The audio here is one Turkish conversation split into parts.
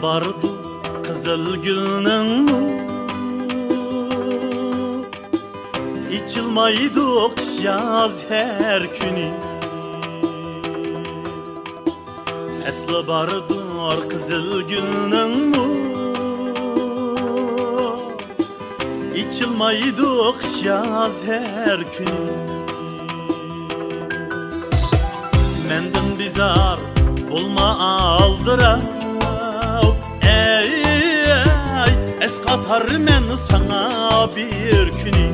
Aslı bardı kızıl gülnün İçilmaydı okşaz her günü. Aslı bardı kızıl gülnün İçilmaydı okşaz her günü. Mendin bizar bulma aldıra es katar men sana bir günü.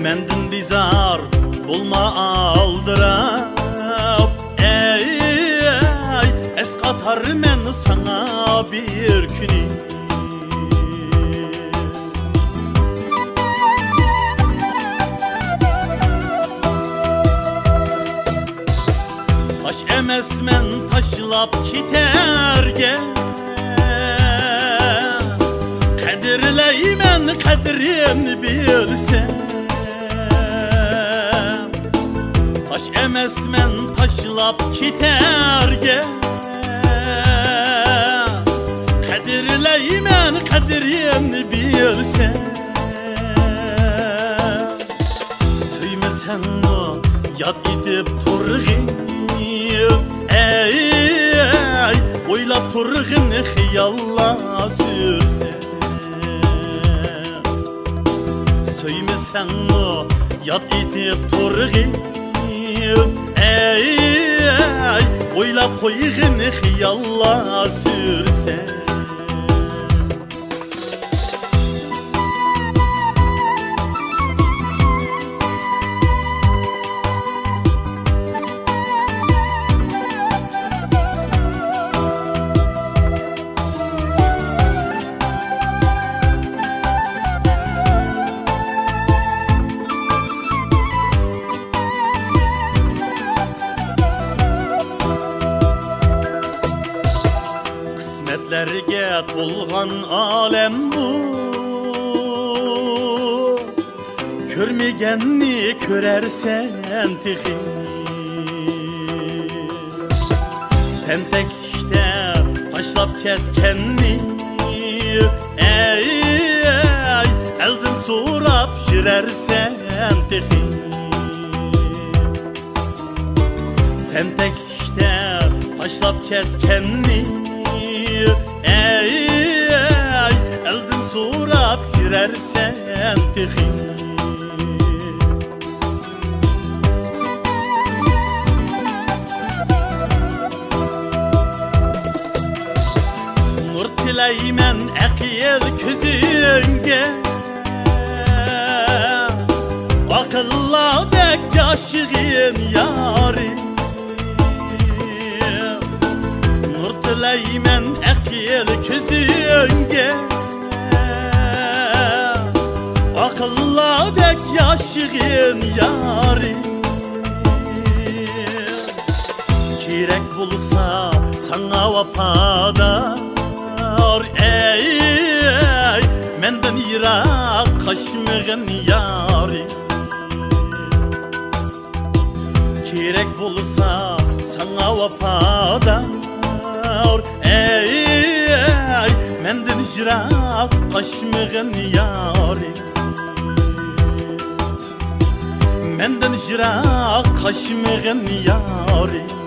Mendin bizar bulma aldıra es katar men sana bir günü. Taş emesmen taşlap kiterge Kadirleymen kadrini bilsem. Taş emesmen taşlap kiterge Kadirleymen kadrini bilsem. Süymesen o yad edip turgin oylap turgin xiyalla sürse. Söymesen o yad edip turgin oylap koygin xiyalla sürse. Kısmetlerge tolgan alem bu, körmegenni körersen tehi. Tentekte taşlap ketkenni eldin sorap jirersen tehi. Tentekte taşlap ketkenni eldin sorap jirersen tehi. Nur tileymen akıl közünge akılla dek yaşığın yarim. Nur tileymen akıl közünge akılla dek yaşığın yarim. Kirek bulsa sana vapadar menden yirak kaçmığın yarim. Kirek bulsa sana vapadar menden yirak kaçmığın yarim. Menden yirak kaçmığın yarim.